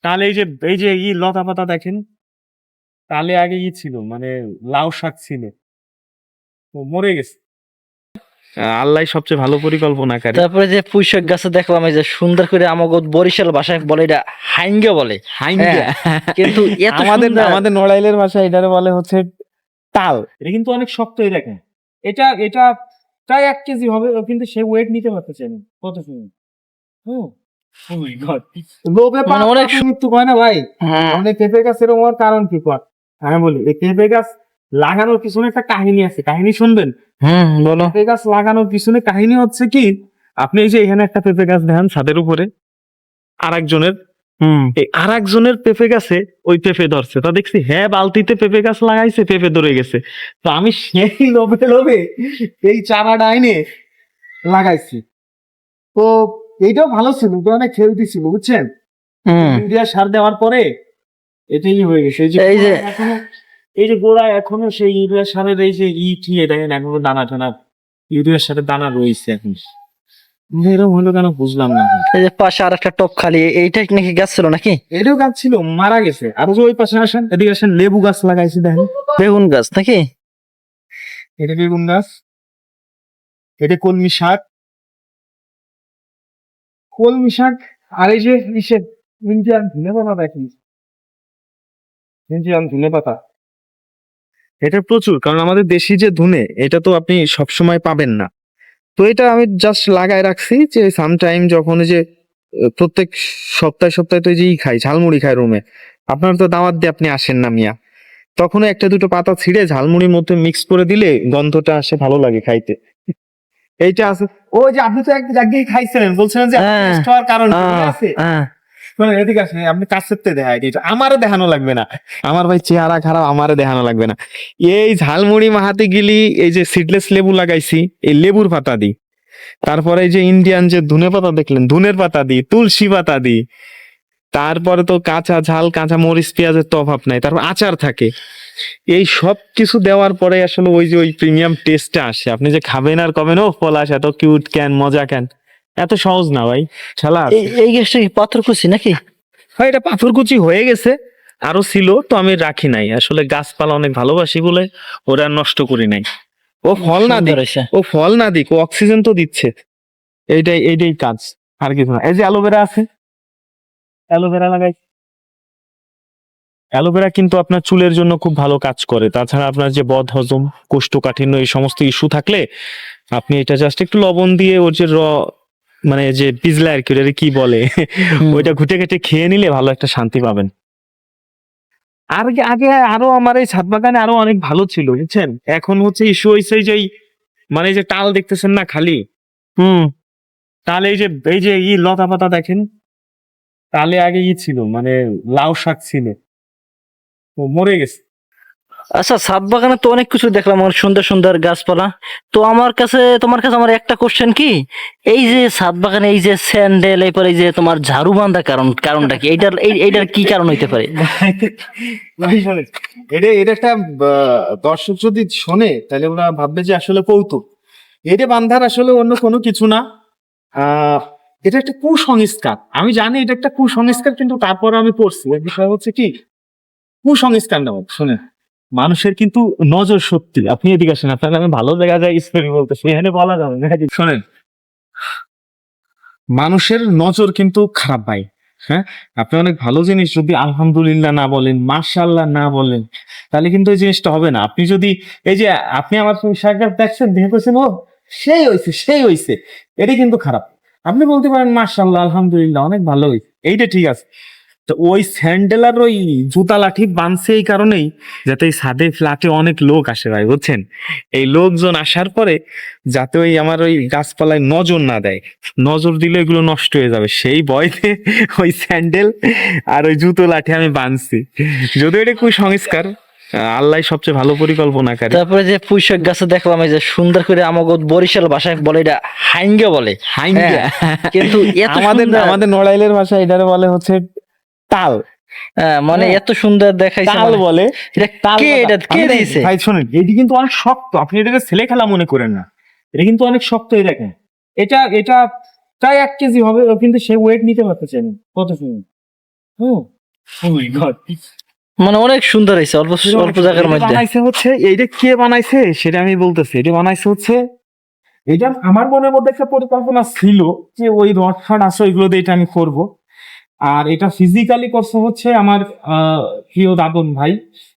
তাহলে এই যে লতা পাতা দেখেন, তাহলে আগে ছিল মানে লাউ শাক ছিল, ও মরে গেছে। আল্লাহ সবচেয়ে ভালো পরিকল্পনা করে। তারপরে যে পুঁইশাক গাছে দেখলাম এই যে সুন্দর করে আমাকে বরিশাল ভাষায় বলে এটা হাইঙ্গা বলে। হাইঙ্গা। কিন্তু এত আমাদের সুন্দর আমাদের নড়াইলের ভাষায় এটারে বলে হচ্ছে তাল। এটা কিন্তু অনেক শক্ত, এই দেখেন এটা এটা প্রায় 1 কেজি হবে, কিন্তু সে ওয়েট নিতে পারতেছে না। কত সুন্দর। হুম। Oh my God! লোভে মানে অনেক পাপে মৃত্যু হয় না ভাই। অনেক পেঁপে গাছের হওয়ার কারণ কি কর আমি বলি, এই পেঁপে গাছ লাগানোর পিছনে একটা কাহিনী আছে, কাহিনী শুনবেন? বলো। পেঁপে গাছ লাগানোর পিছনে কাহিনী হচ্ছে কি, আপনি এই যে এখানে একটা পেঁপে গাছ দেখেন ছাদের উপরে, আরেকজনের এই আরেকজনের পেঁপে গাছে ওই পেঁপে ধরছে, তা দেখছি হ্যাঁ বালতিতে পেঁপে গাছ লাগাইছে, পেঁপে ধরে গেছে। তো আমি সেই লোভে লোভে এই চারাটা আইনে লাগাইছি। তো এইটাও ভালো ছিল, এটা অনেক হেলদি ছিল, বুঝছেন? ইউরিয়া সার দেওয়ার পরে এটাই হয়ে গেছে। এই যে গোড়ায় এখনো সেই ইউরিয়া সারের এই যে ঠিয়ে দেখেন, এখনো দানা টানা ইউরিয়া সারের দানা রয়েছে এখন। এরকম হলো কেন বুঝলাম না। এই যে পাশে আর একটা টপ খালি, এইটা নাকি গাছ ছিল নাকি? এটাও গাছ ছিল, মারা গেছে। আর যে ওই পাশে আসেন, এদিকে আসেন, লেবু গাছ লাগাইছি দেখেন। বেগুন গাছ নাকি? এটা বেগুন গাছ, এটা কলমি শাক, কলমি শাক। আর এই যে ইন্ডিয়ান ধনে পাতা দেখি, ইন্ডিয়ান ধনে পাতা। এটা প্রচুর, কারণ আমাদের দেশি যে ধনে, এটা তো আপনি সবসময় পাবেন না। তো এটা আমি জাস্ট লাগায় রাখছি যে সামটাইম যখন যে প্রত্যেক সপ্তাহে সপ্তাহে তো এই যে খাই, ঝালমুড়ি খাই রুমে, আপনার তো দাওয়াত দিয়ে আপনি আসেন না মিয়া, তখন একটা দুটো পাতা ছিঁড়ে ঝালমুড়ির মধ্যে মিক্স করে দিলে গন্ধটা আসে, ভালো লাগে খাইতে। এইটা আছে। ও যে আপনি তো এক জায়গায় খাইছিলেন, বলছিলেন যে টেস্ট হওয়ার কারণ আছে। শোনেন, এদিকে আসেন, আপনি কাছেতে দেখায় এটা, আমারও দেখানো লাগবে না, আমার ভাই চেহারা খারাপ, আমারও দেখানো লাগবে না। এই ঝালমুড়ি মাহাতে গেলি এই যে সিডলেস লেবু লাগাইছি, এই লেবুর পাতা দিই। তারপরে এই যে ইন্ডিয়ান যে ধনে পাতা দেখলেন, ধনের পাতা দিই, তুলসী পাতা দিই। তারপরে তো কাঁচা ঝাল, কাঁচা মরিচ, পেঁয়াজের তো অভাব নাই। তারপর আচার থাকে। এই সব কিছু দেওয়ার পরে আসলে ওই যে ওই প্রিমিয়াম টেস্টটা আসে। আপনি যে খাবেন আর কবেন, ও পলাশ এত কিউট কেন, মজা কেন, এত সহজ না ভাই, খেলা আছে। এই গাছটা কি পাথরকুচি নাকি? হ্যাঁ, এটা পাথরকুচি হয়ে গেছে, আরো ছিল তো আমি রাখি নাই। আসলে গাছপালা অনেক ভালোবাসি বলে ওরা নষ্ট করি নাই। ও ফল না দিক, ও ফল না দিক, ও অক্সিজেন তো দিচ্ছে। এইটাই কাজ, আর কিছু না। এই যে অ্যালোভেরা আছে, অ্যালোভেরা লাগাই। অ্যালোভেরা কিন্তু আপনার চুলের জন্য খুব ভালো কাজ করে। তাছাড়া আপনার যে বদহজম, কোষ্ঠকাঠিন্য, এই সমস্ত ইস্যু থাকলে আপনি এটা জাস্ট একটু লবণ দিয়ে ওর যে মানে যে পিছলা আর কি, ওটা কি বলে, ওইটা ঘুটে ঘেটে খেয়ে নিলে ভালো একটা শান্তি পাবেন। আর আগে আরো আমার এই ছাদ বাগানে আরো অনেক ভালো ছিল, বুঝছেন? এখন হচ্ছে ইস্যু হয়েছে যে মানে এই যে টাল দেখতেছেন না খালি, তাহলে এই যে লতা পাতা দেখেন, তাহলে আগে ছিল মানে লাউ শাক ছিল, ও মরে গেছে। আচ্ছা, ছাদ বাগানে তো অনেক কিছু দেখলাম, অনেক সুন্দর সুন্দর গাছপালা। তো তোমার কাছে আমার একটা কোশ্চেন কি, এই যে ছাদ বাগানে এই যে স্যান্ডেল, এরপর এই যে তোমার ঝাড়ু বান্ধা কারণটা কি? এইটার কি কারণ হইতে পারে? ভাই শোনেন, এটা একটা দর্শক যদি শোনে তাহলে ওরা ভাববে যে আসলে কৌতুক। এটা বান্ধার আসলে অন্য কোনো কিছু না। আহ এটা একটা কুসংস্কার। আমি জানি এটা একটা কুসংস্কার, কিন্তু তারপরে আমি পড়ছি। এর বিষয় হচ্ছে কি, কুসংস্কার না শোনেন, মানুষের কিন্তু নজর শক্তি। আপনি এদিকে আসেন, আপনাকে আমি ভালো জায়গা যায় স্টোরি বলতে, সেখানে বলা যাবে না। শোনেন, মানুষের নজর কিন্তু খারাপ ভাই। হ্যাঁ, আপনি অনেক ভালো জিনিস যদি আলহামদুলিল্লাহ না বলেন, মাশাআল্লাহ না বলেন, তাহলে কিন্তু এই জিনিসটা হবে না। আপনি যদি এই যে আপনি আমার পোশাক দেখছেন, দেখেছেন, ও সেই হইছে, এটা কিন্তু খারাপ। আপনি বলতে পারেন মাশাআল্লাহ, আলহামদুলিল্লাহ, অনেক ভালো হয়েছে, এইটা ঠিক আছে। তো ওই স্যান্ডেল আর ওই জুতা লাঠি বানছে এই কারণেই, যাতে এই ছাদে ফ্ল্যাটে অনেক লোক আসে ভাই, বুঝছেন? এই লোকজন আসার পরে যাতে ওই আমার ওই গাছপালায় নজর না দেয়, নজর দিলে এগুলো নষ্ট হয়ে যাবে, সেই ভয়তে ওই স্যান্ডেল আর ওই জুতো লাঠি আমি বানছি। যদিও এটা কুসংস্কার, আল্লাহ সবচেয়ে ভালো পরিকল্পনা করে। তারপরে যে পুঁইশাক গাছে দেখলাম এই যে সুন্দর করে আমাকে বরিশাল ভাষায় বলে এটা হাইঙ্গা বলে। হাইঙ্গা। কিন্তু আমাদের নড়াইলের ভাষায় এটারে বলে হচ্ছে তাল। মানে এত সুন্দর দেখাইছে, তাল বলে। এটা কে দিয়েছে? ভাই শোনেন, এটি কিন্তু অনেক শক্ত, আপনি এটাকে ছেলে খেলা মনে করেন না, এটা কিন্তু অনেক শক্ত। এই দেখেন, এটা প্রায় 1 কেজি হবে, কিন্তু সে ওয়েট নিতে পারতেছে না। কত সুন্দর। মানে অনেক সুন্দর হয়েছে অল্প অল্প জায়গার এটা মধ্যে। বানাইছে হচ্ছে, এইটা কে বানাইছে সেটা আমি বলতেছি। এটা বানাইছে হচ্ছে, এটা আমার মনের মধ্যে একটা পরিকল্পনা ছিল যে ওই রড ফড আছে ওইগুলো দিয়ে এটা আমি করব। আর এটা ফিজিক্যালি করছে হচ্ছে আমার প্রিয় দাদন ভাই।